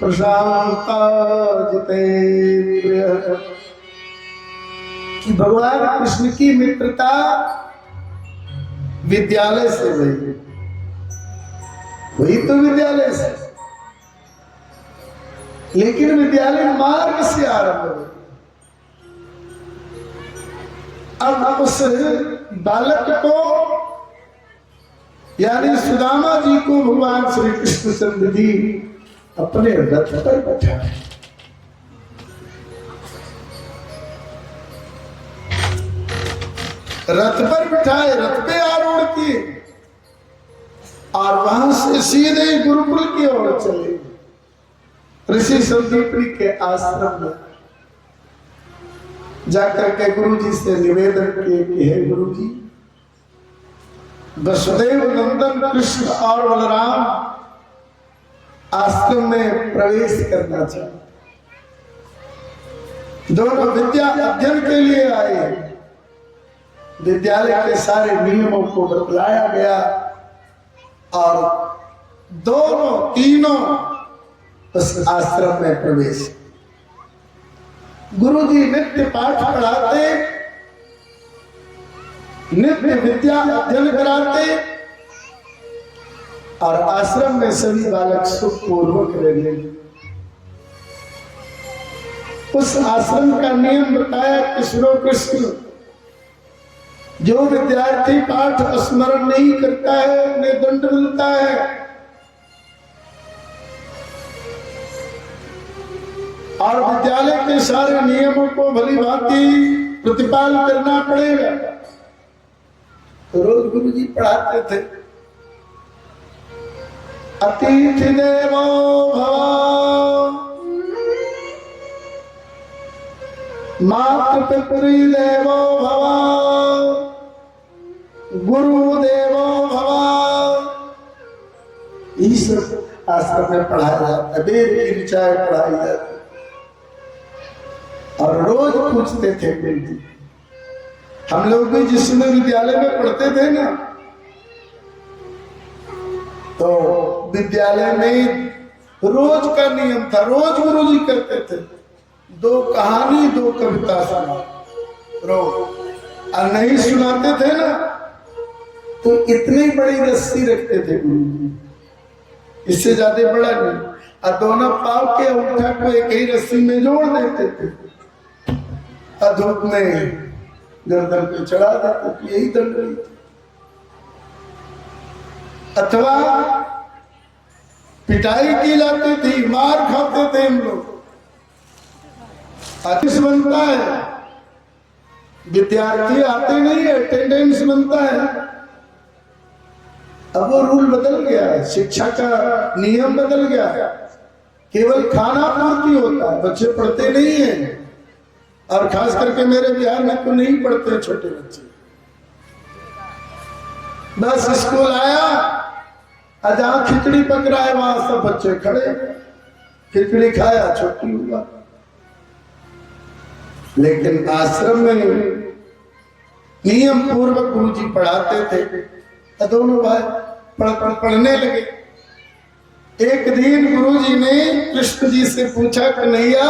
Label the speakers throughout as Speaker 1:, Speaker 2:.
Speaker 1: प्रशांता जितेंद्रिय कि भगवान कृष्ण की मित्रता विद्यालय से हुई, वही तो विद्यालय से, लेकिन विद्यालय मार्ग से आरंभ हुई। अब उस बालक को यानी सुदामा जी को भगवान श्री कृष्णचंद्र जी अपने रथ पर बैठाए। रथ पर बिठाए, रथ पे आरूढ़ किए और वहां से सीधे गुरुकुल की ओर चले। ऋषि संदीपनी के आश्रम में जाकर के गुरु जी से निवेदन किए कि हे गुरु जी, वसुदेव नंदन कृष्ण और बलराम आश्रम में प्रवेश करना चाहते, दोनों विद्या अध्ययन के लिए आए। विद्यालय के सारे नियमों को बतलाया गया और तीनों उस आश्रम में प्रवेश। गुरु जी नित्य पाठ पढ़ाते, नित्य विद्या अध्ययन कराते और आश्रम में सभी बालक सुखपूर्वक रहने। उस आश्रम का नियम बताया कि सुनो कृष्ण, जो विद्यार्थी पाठ स्मरण नहीं करता है उन्हें दंड मिलता है, और विद्यालय के सारे नियमों को भली भांति प्रतिपाल करना पड़ेगा। रोज गुरु जी पढ़ाते थे, अतिथि देवो भव, मातृपितृ देवो भव, गुरु देवो भव। ईश्वर आश्रम में पढ़ाया जाता है, वेद की ऋचाएं पढ़ाई जाती और रोज पूछते थे गुरु जी। हम लोग भी जिस समय विद्यालय में पढ़ते थे ना, तो विद्यालय में रोज का नियम था, रोज गुरु जी करते थे 2 कहानी 2 कविता सुना रोज, और नहीं सुनाते थे ना तो इतनी बड़ी रस्सी रखते थे गुरु जी, इससे ज्यादा बड़ा नहीं, और दोनों पाव के अंगूठा को एक ही रस्सी में जोड़ देते थे और धूप में गर्दन पे चढ़ा देते, यही दंड रही थी। अथवा पिटाई की जाती थी, मार खाते थे हम लोग। अतिश बनता है, विद्यार्थी आते नहीं है, अटेंडेंस बनता है। अब वो रूल बदल गया है, शिक्षा का नियम बदल गया है, केवल खाना पूर्ति होता है, बच्चे पढ़ते नहीं है। और खास करके मेरे बिहार में तो नहीं पढ़ते छोटे बच्चे, बस स्कूल आया, जहां खिचड़ी पक रहा है वहां सब बच्चे खड़े, खिचड़ी खाया, छुट्टी हुआ। लेकिन आश्रम में नियम पूर्वक गुरु जी पढ़ाते थे, दोनों भाई पढ़ने लगे। एक दिन गुरु जी ने कृष्ण जी से पूछा, कन्हैया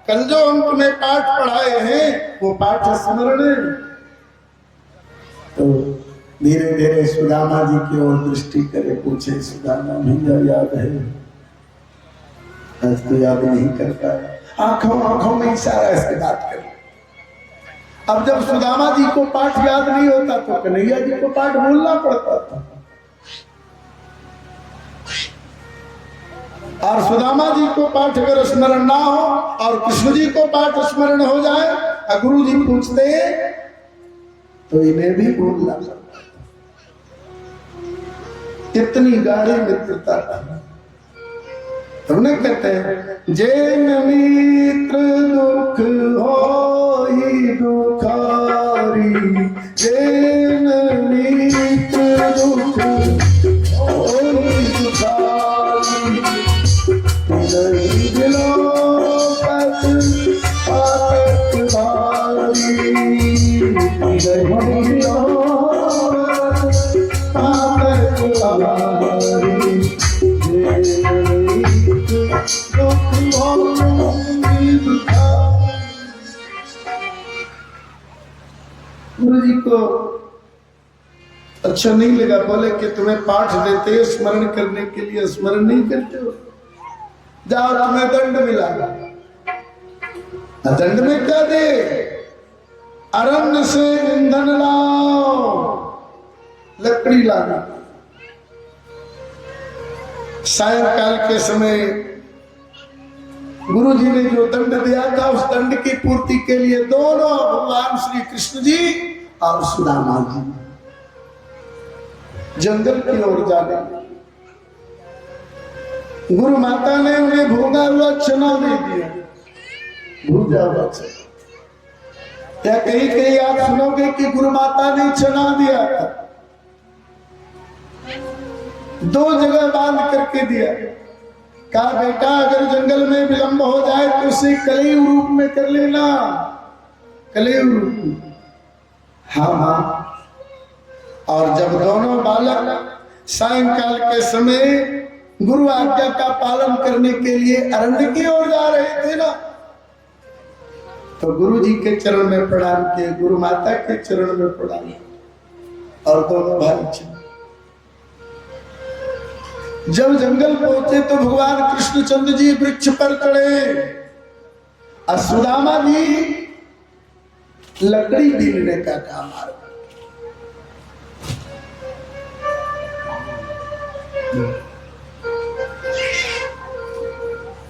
Speaker 1: कल जो हम तुम्हें पाठ पढ़ाए हैं वो पाठ स्मरण है? तो धीरे धीरे सुदामा जी की ओर दृष्टि करे, पूछे सुदामा भैया याद है? आज तो याद नहीं करता है, आंखों में इशारा ऐसे बात कर। अब जब सुदामा जी को पाठ याद नहीं होता तो कन्हैया जी को पाठ बोलना पड़ता था, और सुदामा जी को पाठ अगर स्मरण ना हो और कृष्ण जी को पाठ स्मरण हो जाए और गुरु जी पूछते तो इन्हें भी बोलना पड़ता। कितनी गाढ़ी मित्रता था। हमने कहते हैं, जैन मित्र दुख होई दुखारी, जैन मित्र दुख होई दुखारी, गुरु जी को अच्छा नहीं लगा, बोले कि तुम्हें पाठ देते हैं स्मरण करने के लिए, स्मरण नहीं करते हो, जाओ तुम्हें दंड मिला। दंड में क्या दे? अरण्य से ईंधन लाओ, लकड़ी लाना। सायंकाल के समय गुरु जी ने जो दंड दिया था, उस दंड की पूर्ति के लिए दोनों भगवान श्री कृष्ण जी और सुदामा जी जंगल की ओर जाने। गुरु माता ने उन्हें भूंगा हुआ चना दे दिया, भूंगा हुआ चना। या कहीं कहीं आप सुनोगे कि गुरु माता ने चना दिया था, 2 जगह बांध करके दिया। कहा बेटा अगर जंगल में विलंब हो जाए तो उसे कलयुग रूप में कर लेना, कलयुग रूप में। हाँ हाँ। और जब दोनों बालक सायंकाल के समय गुरु आज्ञा का पालन करने के लिए अरण्य की ओर जा रहे थे ना, तो गुरु जी के चरण में प्रणाम किए, गुरु माता के चरण में प्रणाम, और दोनों भाई चले। जब जंगल पहुंचे तो भगवान कृष्णचंद्र जी वृक्ष पर चढ़े, और सुदामा जी लकड़ी बीनने का काम आ रहा।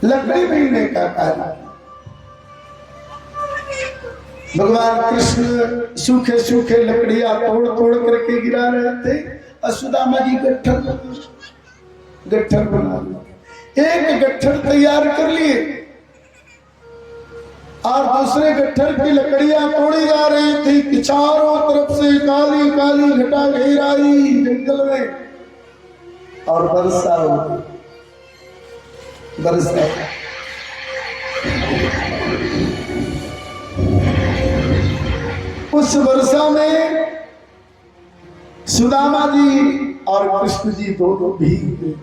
Speaker 1: लकड़ी बीनने का कार्य। भगवान कृष्ण सूखे सूखे लकड़ियां तोड़ तोड़ करके गिरा रहे थे, और सुदामा जी गट्ठर बना लिए। एक गट्ठर तैयार कर लिए और दूसरे गट्ठर की लकड़ियां तोड़ी जा रही थी कि चारों तरफ से काली काली घटा घेर आई जंगल में, और वर्षा होती। वर्षा उस वर्षा में सुदामा जी और कृष्ण जी दोनों भीग।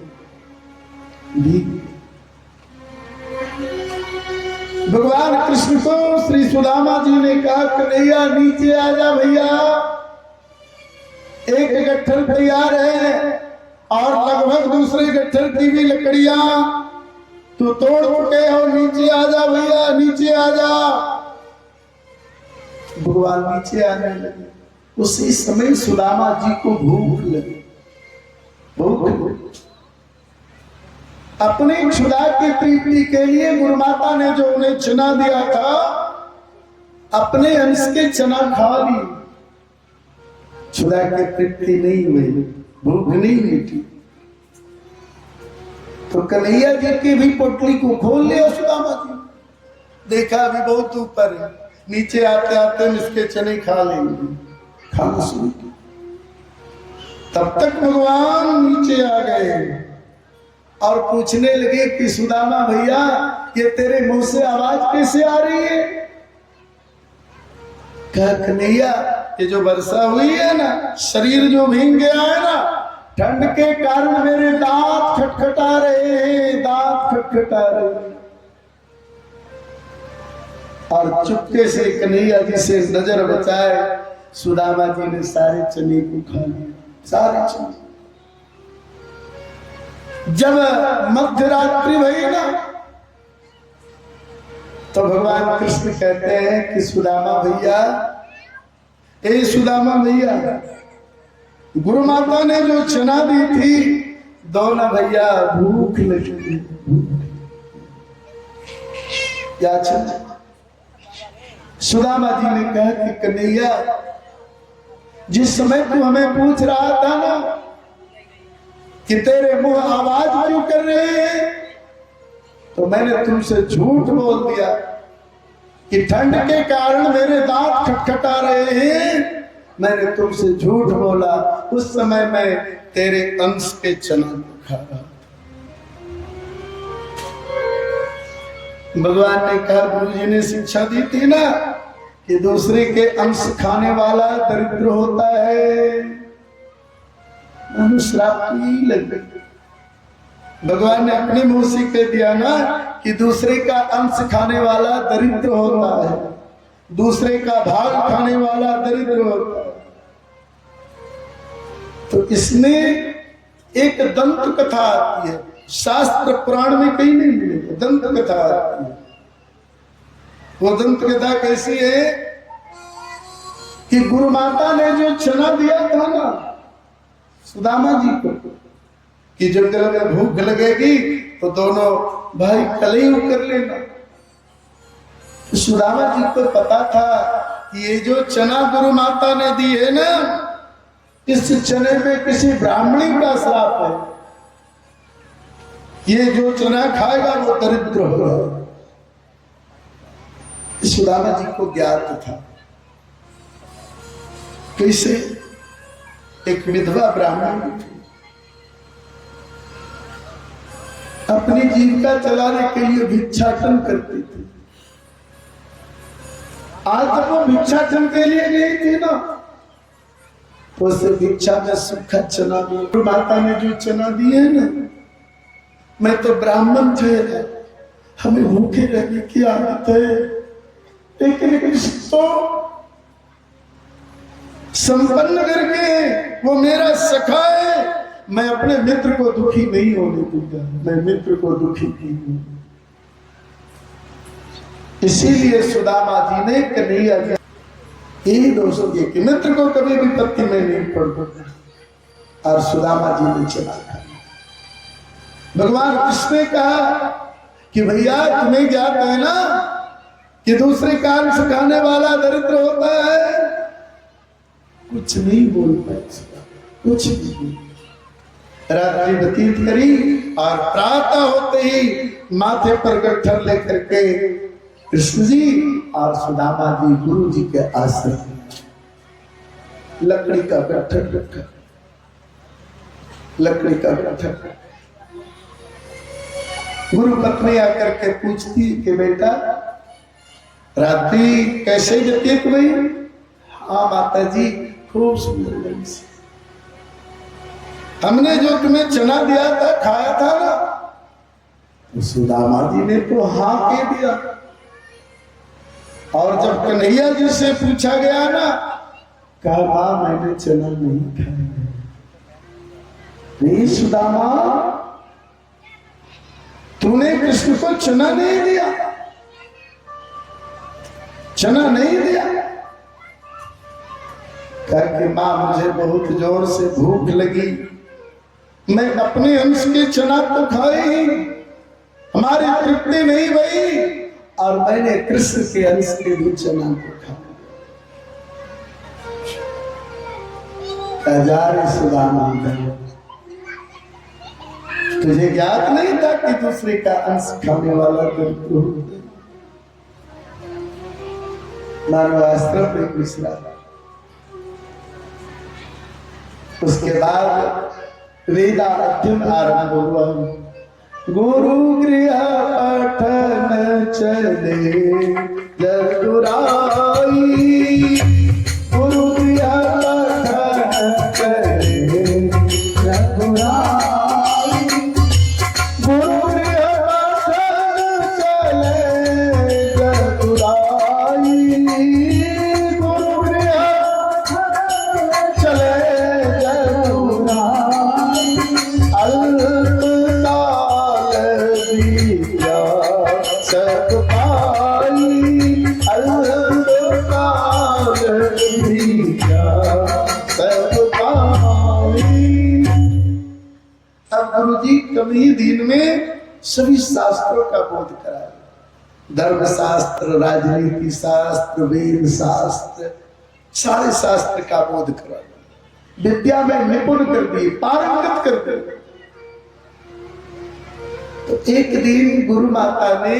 Speaker 1: भगवान कृष्ण को श्री सुदामा जी ने कहा कन्हैया नीचे आ जा भैया, एक गट्ठर तैयार है और लगभग दूसरे गट्ठर की भी लकड़ियां तू तोड़ चुके हो, नीचे आ जा भैया, नीचे आ जा। भगवान नीचे आने लगे। उसी समय सुदामा जी को भूख लगी। भूख अपनी क्षुधा की तृप्ति के लिए गुरु माता ने जो उन्हें चना दिया था, अपने अंश के चना खा ली। क्षुधा की तृप्ति नहीं हुई, भूख नहीं मिटी, तो कन्हैया जी की भी पोटली को खोल लिया सुदामा जी। देखा अभी बहुत ऊपर है, नीचे आते आते इसके चने खा लेंगे, खाना शुरू किया। तब तक भगवान नीचे आ गए और पूछने लगे कि सुदामा भैया ये तेरे मुंह से आवाज कैसे आ रही है? कहा कन्हैया ये जो वर्षा हुई है ना, शरीर जो भीग गया है ना, ठंड के कारण मेरे दांत खटखटा रहे हैं, दांत खटखटा रहे हैं। और चुपके से कन्हैया जी से नजर बचाए सुदामा जी ने सारे चने को खा लिया, सारे चने। जब मध्य रात्रि हुई ना, तो भगवान कृष्ण कहते हैं कि सुदामा भैया, ए सुदामा भैया, गुरु माता ने जो चना दी थी, दो ना भैया, भूख लगी। क्या चना? सुदामा जी ने कहा कि कन्हैया जिस समय तू हमें पूछ रहा था ना कि तेरे मुंह आवाज क्यों कर रहे हैं, तो मैंने तुमसे झूठ बोल दिया कि ठंड के कारण मेरे दांत खटखटा रहे हैं। मैंने तुमसे झूठ बोला, उस समय मैं तेरे अंश के चना खा रहा था। भगवान ने कहा, गुरु जी ने शिक्षा दी थी ना कि दूसरे के अंश खाने वाला दरिद्र होता है, श्राप ही लग गई। भगवान ने अपने मुंह से कह दिया ना कि दूसरे का अंश खाने वाला दरिद्र होता है। दूसरे का भाग खाने वाला दरिद्र होता है। तो इसमें एक दंत कथा आती है, शास्त्र पुराण में कहीं नहीं मिलेगी, दंत कथा आती है। वो दंत कथा कैसी है कि गुरु माता ने जो चना दिया था ना सुदामा जी को कि जंगल में भूख लगेगी तो दोनों भाई कलई कर लेना। सुदामा जी को पता था कि ये जो चना गुरु माता ने दी है ना, इस चने में किसी ब्राह्मणी का श्राप है, ये जो चना खाएगा वो दरिद्र होगा। सुदामा जी को ज्ञात था। कैसे? एक विधवा ब्राह्मणी थी, अपनी जीविका चलाने के लिए भिक्षाटन करती थी। आज तक वो भिक्षाटन के लिए नहीं थी ना, उसे भिक्षा में सूखा चना गुरु माता ने जो चना दिए ना, मैं तो ब्राह्मण थे, हमें भूखे रहने की आदत है, लेकिन तो संपन्न करके वो मेरा सखा है, मैं अपने मित्र को दुखी नहीं होने दूंगा, मैं मित्र को दुखी नहीं हूं। इसीलिए सुदामा जी ने कन्हैया जी यही दोष दिए कि मित्र को कभी विपत्ति में नहीं पड़ता, और सुदामा जी ने चला खाया। भगवान कृष्ण ने कहा कि भैया तुम्हें ज्ञात है ना कि दूसरे का अंश खाने वाला दरिद्र होता है। कुछ नहीं बोल पाए, कुछ नहीं। रात्रि व्यतीत करी और प्रातः होते ही माथे पर गट्ठर लेकर के कृष्ण जी और सुदामा जी गुरु जी के आश्रम लकड़ी का गट्ठर रखा, लकड़ी का गट्ठर। गुरु पत्नी आकर के पूछती कि बेटा रात्रि कैसे व्यतीत हुई? हाँ माता जी खूब सुंदर लगी से, हमने जो तुम्हें चना दिया था खाया था ना। तो सुदामा जी ने तो हाँ कह दिया, और जब कन्हैया जी से पूछा गया ना, कहा मां मैंने चना नहीं खाया। नहीं सुदामा, तूने कृष्ण को चना नहीं दिया, चना नहीं दिया। कहा कि मां मुझे बहुत जोर से भूख लगी, मैं अपने अंश के चना तो खाए ही, हमारी तृप्ति नहीं भई, और मैंने कृष्ण के अंश के भी चना को खाया। जा रे सुदामा, तुझे ज्ञात नहीं था कि दूसरे का अंश खाने वाला दरिद्र होता है। मानवास्त्र में मिश्रा। उसके बाद वेदा अध्ययन आरंभ हुआ। गुरु गृह पठन चले जगुराई, गुरु गृह पठन चले जगुराई, गुरु गृह पठन चले जगुराई, गुरु गृह चले जगुराई। अल्पकाल दिया सब पाई, अल्पकाल दिया सब पाई। अब गुरु जी कम ही दिन में सभी शास्त्रों का बोध कराया, धर्म शास्त्र, राजनीति शास्त्र, वेद शास्त्र, सारे शास्त्र का बोध कराया, विद्या में निपुण कर दिए, पारंगत कर दिए। तो एक दिन गुरु माता ने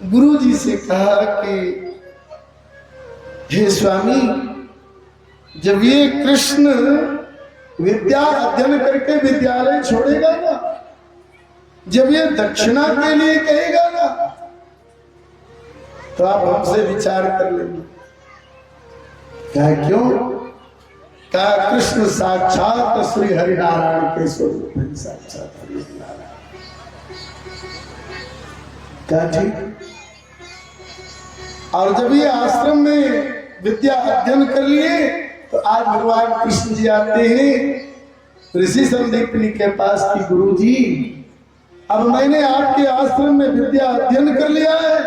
Speaker 1: गुरु जी से कहा कि हे स्वामी, जब ये कृष्ण विद्या अध्ययन करके विद्यालय छोड़ेगा ना, जब ये दक्षिणा के लिए कहेगा ना, तो आप हमसे विचार कर लेंगे। क्या क्यों? क्या कृष्ण साक्षात श्री हरिनारायण के स्वरूप है, साक्षात हरिनारायण। क्या ठीक? और जब ये आश्रम में विद्या अध्ययन कर लिए तो आज भगवान कृष्ण जी आते हैं ऋषि संदीपनी के पास कि गुरु जी, अब मैंने आपके आश्रम में विद्या अध्ययन कर लिया है,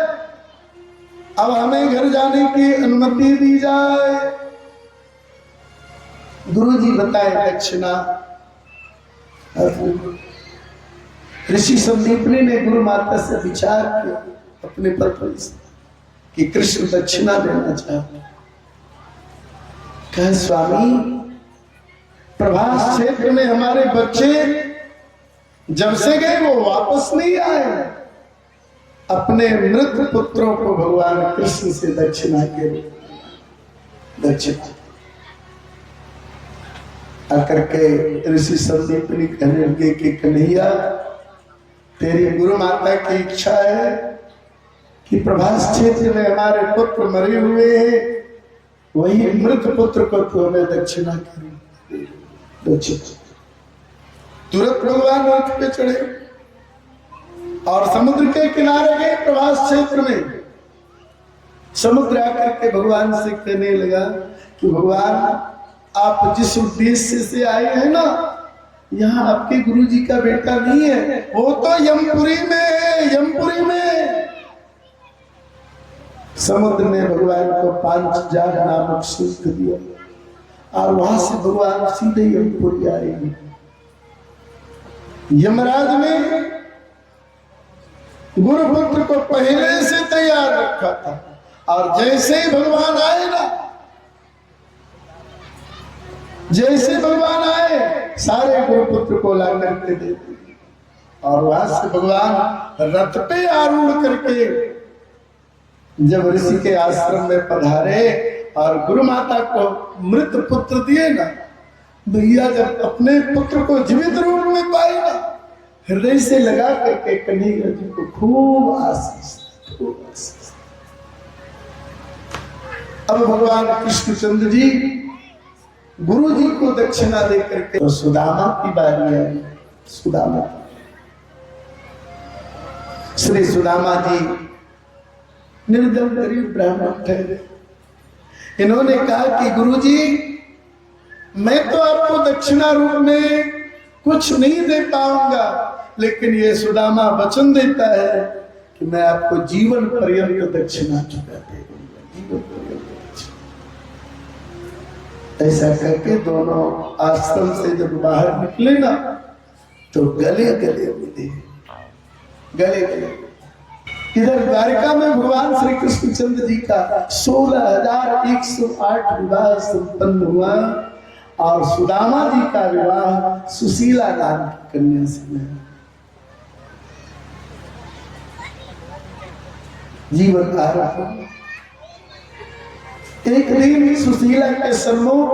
Speaker 1: अब हमें घर जाने की अनुमति दी जाए। गुरु जी बताए दक्षिणा। ऋषि संदीपनी ने गुरु माता से विचार किया अपने पत्नी से कि कृष्ण दक्षिणा देना चाहते। कहे स्वामी, प्रभास क्षेत्र में हमारे बच्चे जब से गए वो वापस नहीं आए। अपने मृत पुत्रों को भगवान कृष्ण से दक्षिणा के दक्षिणा आकर के ऋषि संदीपनी कहने लगे कि कन्हैया, तेरी गुरु माता की इच्छा है कि प्रभास क्षेत्र में हमारे पुत्र मरे हुए हैं, वही मृत पुत्र को तो हमें दक्षिणा करें। तुरंत भगवान रथ पे चढ़े और समुद्र के किनारे गए प्रभास क्षेत्र में। समुद्र आकर के भगवान से कहने लगा कि भगवान, आप जिस उद्देश्य से आए हैं ना, यहाँ आपके गुरु जी का बेटा नहीं है, वो तो यमपुरी में है, यमपुरी में। समुद्र ने भगवान को 5,000 नामक शुल्क दिया और वहां से भगवान सीधे यमपुरी आएंगे। यमराज ने गुरुपुत्र को पहले से तैयार रखा था और जैसे ही भगवान आए ना, जैसे भगवान आए सारे गुरुपुत्र को ला करके दे दिए और वहां से भगवान रथ पे आरूढ़ करके जब ऋषि के आश्रम में पधारे और गुरु माता को मृत पुत्र दिए ना, भैया जब अपने पुत्र को जीवित रूप में पाए ना, हृदय से लगा करके कन्हैया जी को खूब आशीष, खूब आशीष। अब भगवान कृष्णचंद्र जी गुरु जी को दक्षिणा दे करके तो सुदामा की बारी है। सुदामा, श्री सुदामा जी निर्धन गरीब ब्राह्मण थे। इन्होंने कहा कि गुरु जी, मैं तो आपको दक्षिणा रूप में कुछ नहीं दे पाऊंगा, लेकिन ये सुदामा वचन देता है कि मैं आपको जीवन पर्यंत दक्षिणा चुका दूंगा, जीवन पर्यंत। ऐसा करके दोनों आश्रम से जब बाहर निकले ना, तो गले गले मिले, गले गले। इधर द्वारिका में भगवान श्री कृष्णचंद्र जी का 16,108 विवाह संपन्न हुआ और सुदामा जी का विवाह सुशीला नाम की कन्या से हुआ। जीवन आरंभ। एक दिन सुशीला के सम्मुख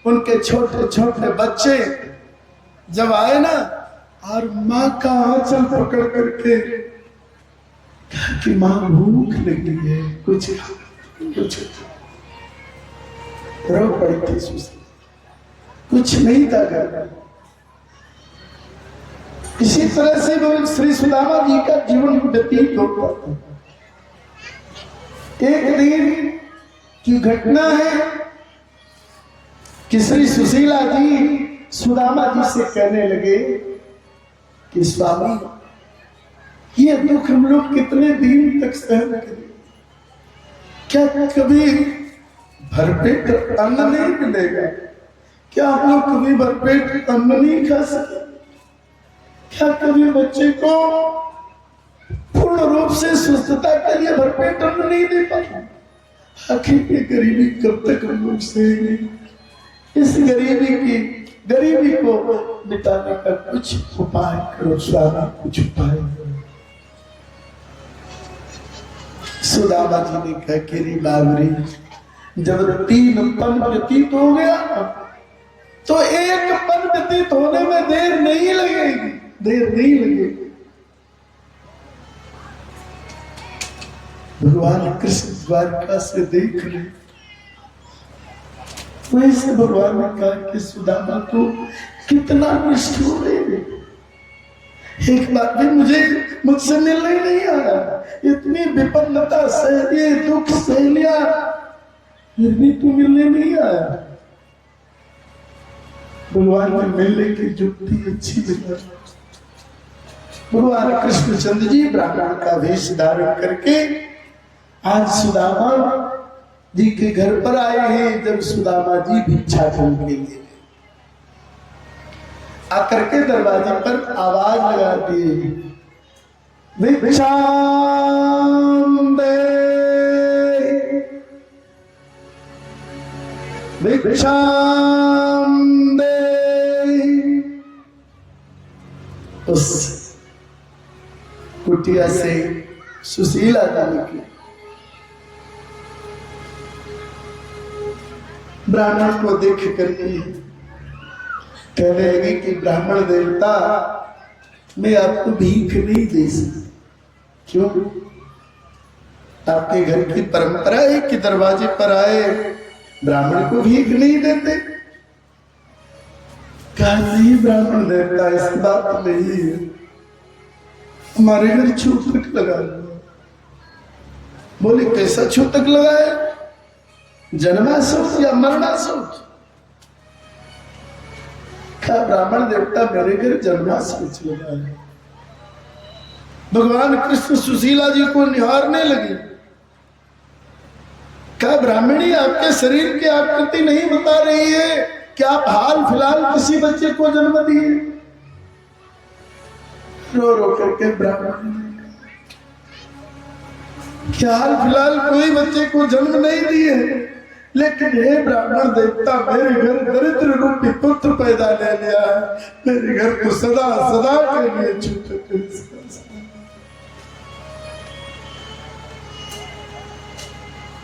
Speaker 1: उनके छोटे छोटे बच्चे जब आए ना, और माँ का आंचल पकड़ करके कि माँ भूख लगी है, कुछ कुछ रो पड़ी थी सुशीला, कुछ नहीं था घर में। इसी तरह से वो श्री सुदामा जी का जीवन व्यतीत होता था। एक दिन की घटना है कि श्री सुशीला जी सुदामा जी से कहने लगे कि स्वामी, ये दुख हम लोग कितने दिन तक सहन करें? क्या कभी भरपेट अन्न नहीं मिलेगा? क्या हम लोग कभी भरपेट अन्न नहीं खा सके? क्या कभी बच्चे को पूर्ण रूप से स्वस्थता के लिए भरपेट अन्न नहीं दे पाते? आखिर ये गरीबी कब तक हम लोग सहेंगे? इस गरीबी को मिटाने का कुछ उपाय करो स्वामी, कुछ उपाय करो। सुदामा जी ने कहा कि रे बाबरी, जब 3 पन व्यतीत हो गया तो 1 पन व्यतीत होने में देर नहीं लगेगी, देर नहीं लगेगी। भगवान कृष्ण द्वारका से देख रहे, वैसे भगवान ने कहा कि सुदामा तू कितना निष्ठुर है, एक बार भी मुझसे मिलने नहीं आया। इतनी विपन्नता सह लिए, दुख सह लिया, फिर भी तू मिलने नहीं आया। भगवान ने मिलने की जुक्ति अच्छी लगा। भगवान कृष्णचंद्र जी ब्राह्मण का वेश धारण करके आज सुदामा जी के घर पर आए हैं। जब सुदामा जी भिक्षाटन के लिए आकर के दरवाजे पर आवाज लगा दी, भिक्षाम दे, भिक्षाम दे। उस कुटिया से सुशीला जी निकली। ब्राह्मण को देख करके कहने लगी कि ब्राह्मण देवता, मैं आपको भीख नहीं दे सकती। क्यों? आपके घर की परंपरा है कि दरवाजे पर आए ब्राह्मण को भीख नहीं देते। कहा नहीं ब्राह्मण देवता, ऐसी बात नहीं है, हमारे घर छूतक लगा। बोले कैसा छूतक लगा है? जन्मा सोच या मरना सोच? क्या ब्राह्मण देवता मेरे घर जन्मा सोच लगा है। भगवान कृष्ण सुशीला जी को निहारने लगे। क्या ब्राह्मणी आपके शरीर की आकृति नहीं बता रही है कि आप हाल फिलहाल किसी बच्चे को जन्म दिए? रो रो करके ब्राह्मण क्या हाल फिलहाल कोई बच्चे को जन्म नहीं दिए, लेकिन हे ब्राह्मण देवता मेरे घर दरिद्र रूपी पुत्र पैदा ले लिया है। मेरे घर को सदा सदा के लिए छूट।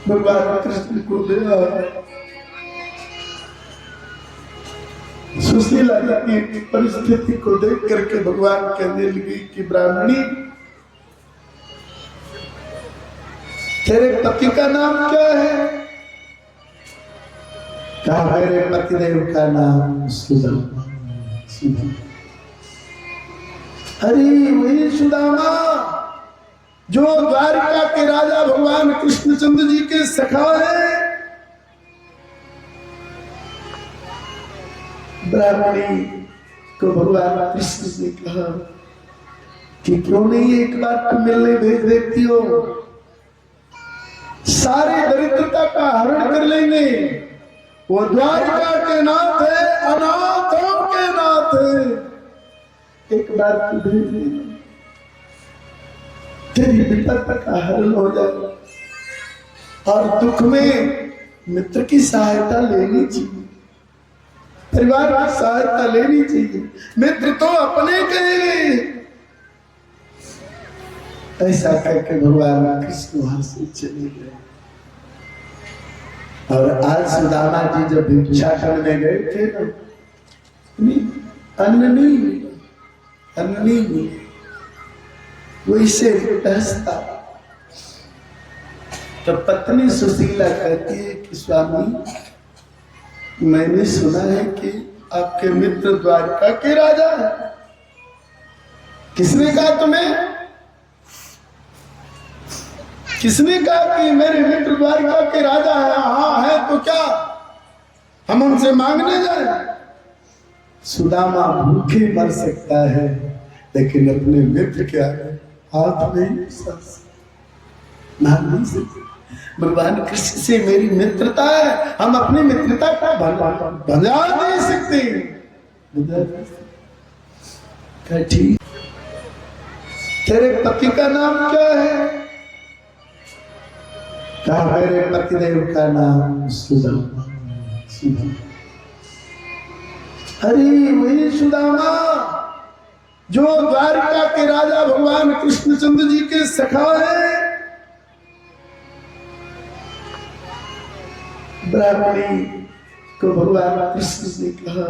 Speaker 1: भगवान कृष्ण को दया। सुशीला जी की परिस्थिति को देख करके भगवान कहने लगी कि ब्राह्मणी, तेरे पति का नाम क्या है? कहा मेरे पतिदेव का नाम सुदामा। अरे वही सुदामा जो द्वारिका के राजा भगवान कृष्णचंद्र जी के सखा है। ब्राह्मणी को भगवान कृष्ण ने कहा कि क्यों नहीं एक बार तुम मिलने भेज देती हो, सारे दरिद्रता का हरण कर लेंगे। वो द्वारिका के नाथ है, अनाथों के नाथ है। एक बार तू भेज दे, तेरी विपत्ति का हरण हो जाए। और दुख में मित्र की सहायता लेनी चाहिए, परिवार की सहायता लेनी चाहिए। मित्र तो अपने कहेंगे। ऐसा करके भगवान कृष्ण वहां से चले गए। और आज सुदामा जी जब भिक्षाटन में गए थे ना, अन्न नहीं वैसे हंसता। तो पत्नी सुशीला कहती है कि स्वामी, मैंने सुना है कि आपके मित्र द्वारका के राजा है। किसने कहा तुम्हें? किसने कहा कि मेरे मित्र द्वारिका के राजा है? हाँ है तो क्या, हम उनसे मांगने जाए? सुदामा भूखे मर सकता है, लेकिन अपने मित्र के आगे हाथ नहीं मांग नहीं सकते। भगवान कृष्ण से मेरी मित्रता है, हम अपनी मित्रता का भजा नहीं सकते। ठीक, तेरे पति का नाम क्या है? कहा मेरे पतिदेव का नाम सुदामा। अरे वही सुदामा जो द्वारिका के राजा भगवान कृष्णचंद्र जी के सखा है। ब्राह्मणी को भगवान कृष्ण ने कहा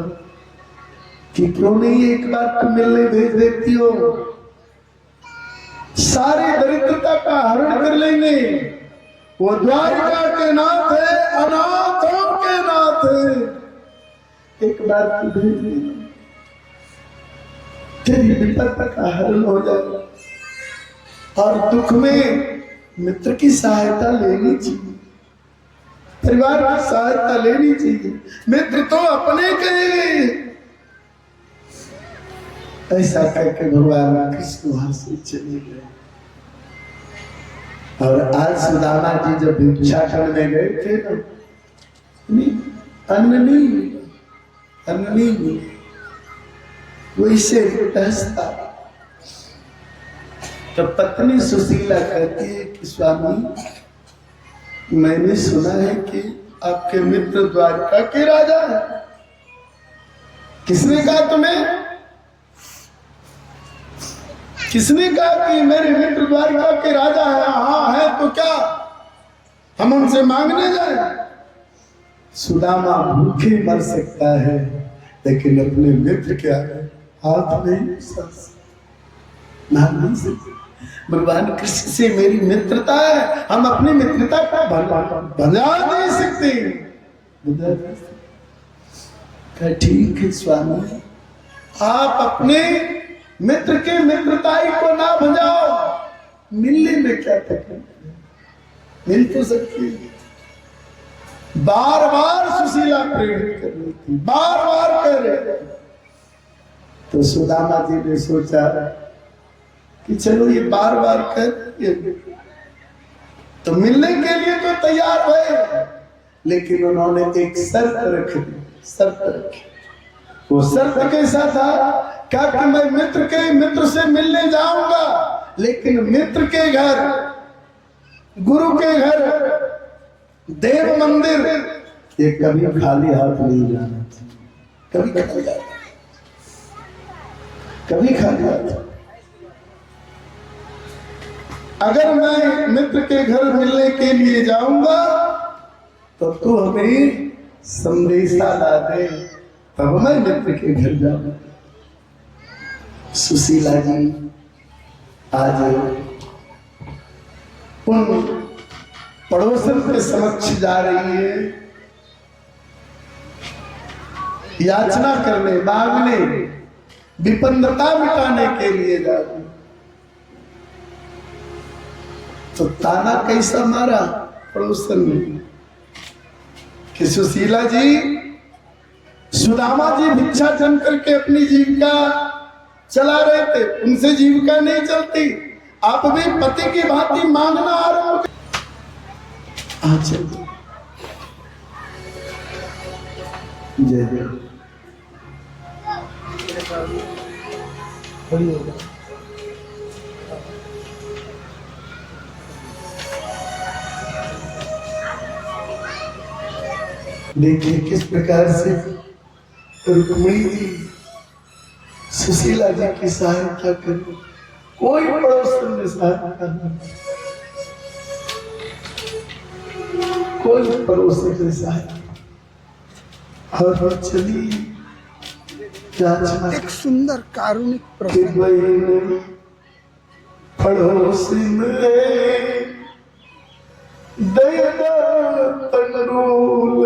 Speaker 1: कि क्यों नहीं एक बार तुम मिलने भेज देती हो, सारे दरिद्रता का हरण कर लेंगे। वो द्वारिका के नाथ है, अनाथों के नाथ है। एक बार तू भेज दे, तेरी विपद का हरण हो जाए। और दुख में मित्र की सहायता लेनी चाहिए, परिवार की सहायता लेनी चाहिए। मित्र तो अपने कहेंगे। ऐसा कहकर भगवान कृष्ण वहां से चले गए। और आज सुदामा जी जब भिक्षाटन में गए थे अन्न नहीं वैसे हंसता। तो पत्नी सुशीला कहती है कि स्वामी मैंने सुना है कि आपके मित्र द्वारका के राजा है। किसने कहा तुम्हें? किसने कहा कि मेरे मित्र द्वारका के राजा है? हाँ है तो क्या, हम उनसे मांगने जाए? सुदामा भूखे मर सकता है लेकिन अपने मित्र के आगे हाथ नहीं मांग नहीं सकते। भगवान कृष्ण से मेरी मित्रता है, हम अपनी मित्रता का बजा नहीं सकते। ठीक है स्वामी, आप अपने मित्र के मित्रताई को ना भजाओ। मिलने में क्या तकलीफ है, मिल तो सकती है। बार बार सुशीला प्रेरित कर रही थी, बार बार कह रहे। तो सुदामा जी ने सोचा कि चलो ये बार बार कर, तो मिलने के लिए तो तैयार हुए, लेकिन उन्होंने एक शर्त रख दी। शर्त रखी, वो शर्त कैसा था? क्या कि मैं मित्र से मिलने जाऊंगा, लेकिन मित्र के घर, गुरु के घर, देव मंदिर, ये कभी खाली हाथ नहीं जाना चाहिए। कभी खाली हाथ। अगर मैं मित्र के घर मिलने के लिए जाऊंगा तो तू हमें संदेशा ला दे, तब मैं मित्र के घर जाऊंगा। सुशीला जी आज उन पड़ोसन के समक्ष जा रही है, याचना करने, मांगने, विपन्नता मिटाने के लिए जा रही। तो ताना कैसा मारा पड़ोसन ने कि सुशीला जी, सुदामा जी भिक्षाटन करके अपनी जीविका चला रहे थे, उनसे जीविका नहीं चलती, आप भी पति की भांति मांगना आरंभ। जय जय। देखिए किस प्रकार से रुक्मिणी जी सुशीला जी की सहायता कर, कोई पड़ोसन ने सहायता नहीं, कोई पड़ोसन ने सहायता। और चली
Speaker 2: एक सुंदर कारुणिक प्रसंग।
Speaker 1: पड़ोसी में दया तंडूल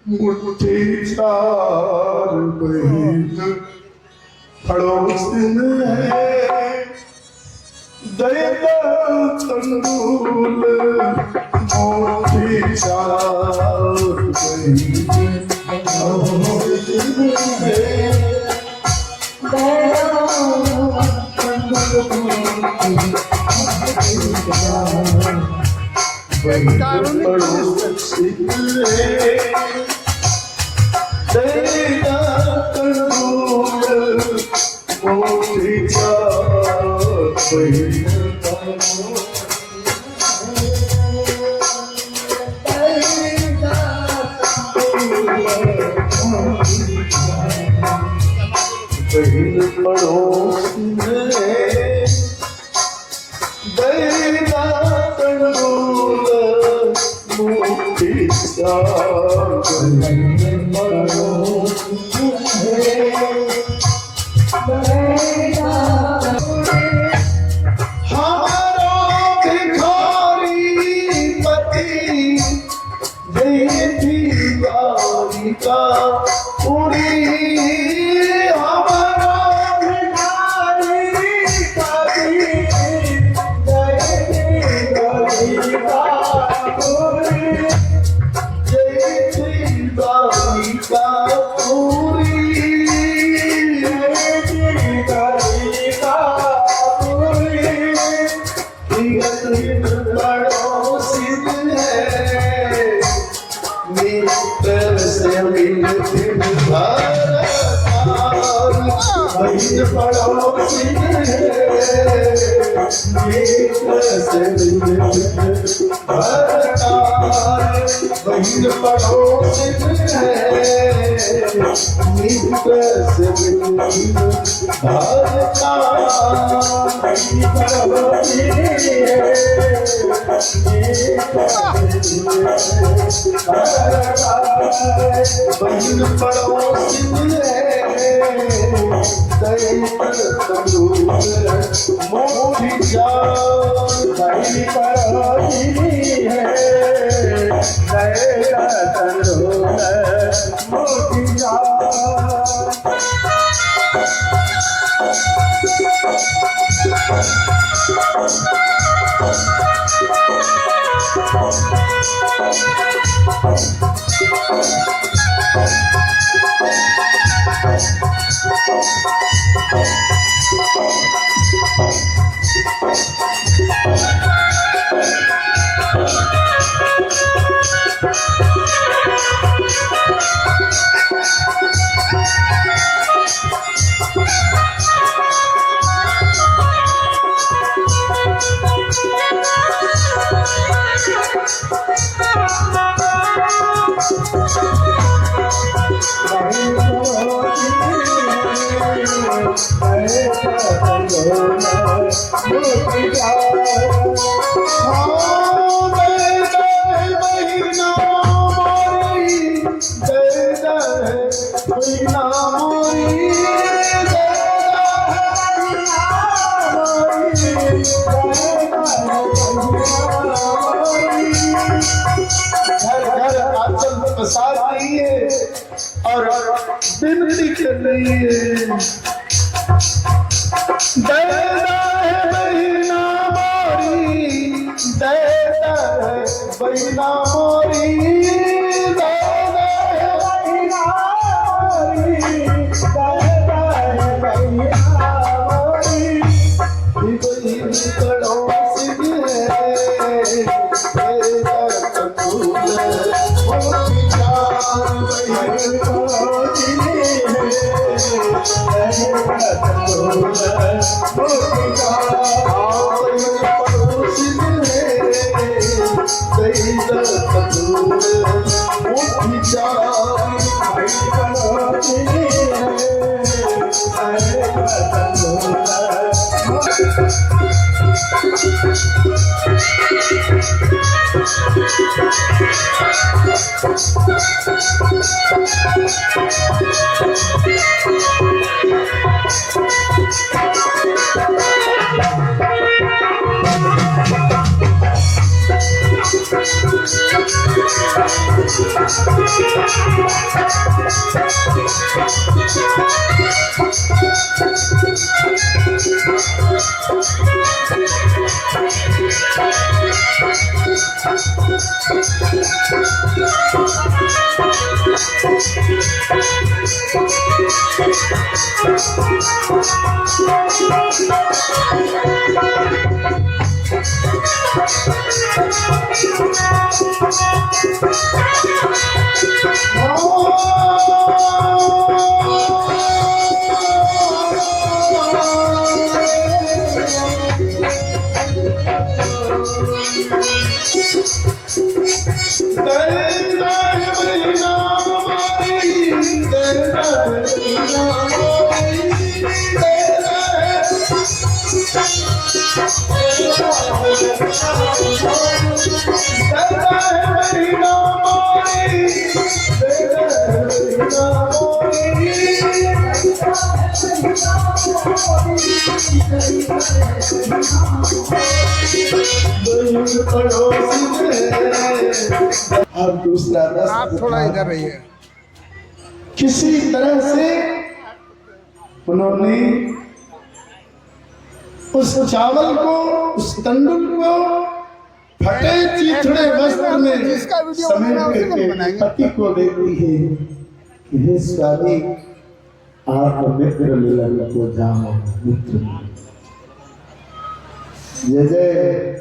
Speaker 1: मुट्ठी चार बहिन, पड़ोसी में दया तंडूल मुट्ठी चार बहिन, बहिन पड़ोसी है बहिन पड़ोसी बहिन पड़ोसी मोटी जान बहिन पड़ोसी है मोटी प्रसाद नहीं है और विनती कर रही है बहिना मोरी और दूसरा रस
Speaker 2: आप थोड़ा इधर रहिए।
Speaker 1: किसी तरह से उन्होंने उस चावल को, उस तंदूर को फटे चिथड़े वस्त्र में समेट करके पति को देती है कि हे स्वामी आप मित्र मिलन को जाओ मित्र। जय जय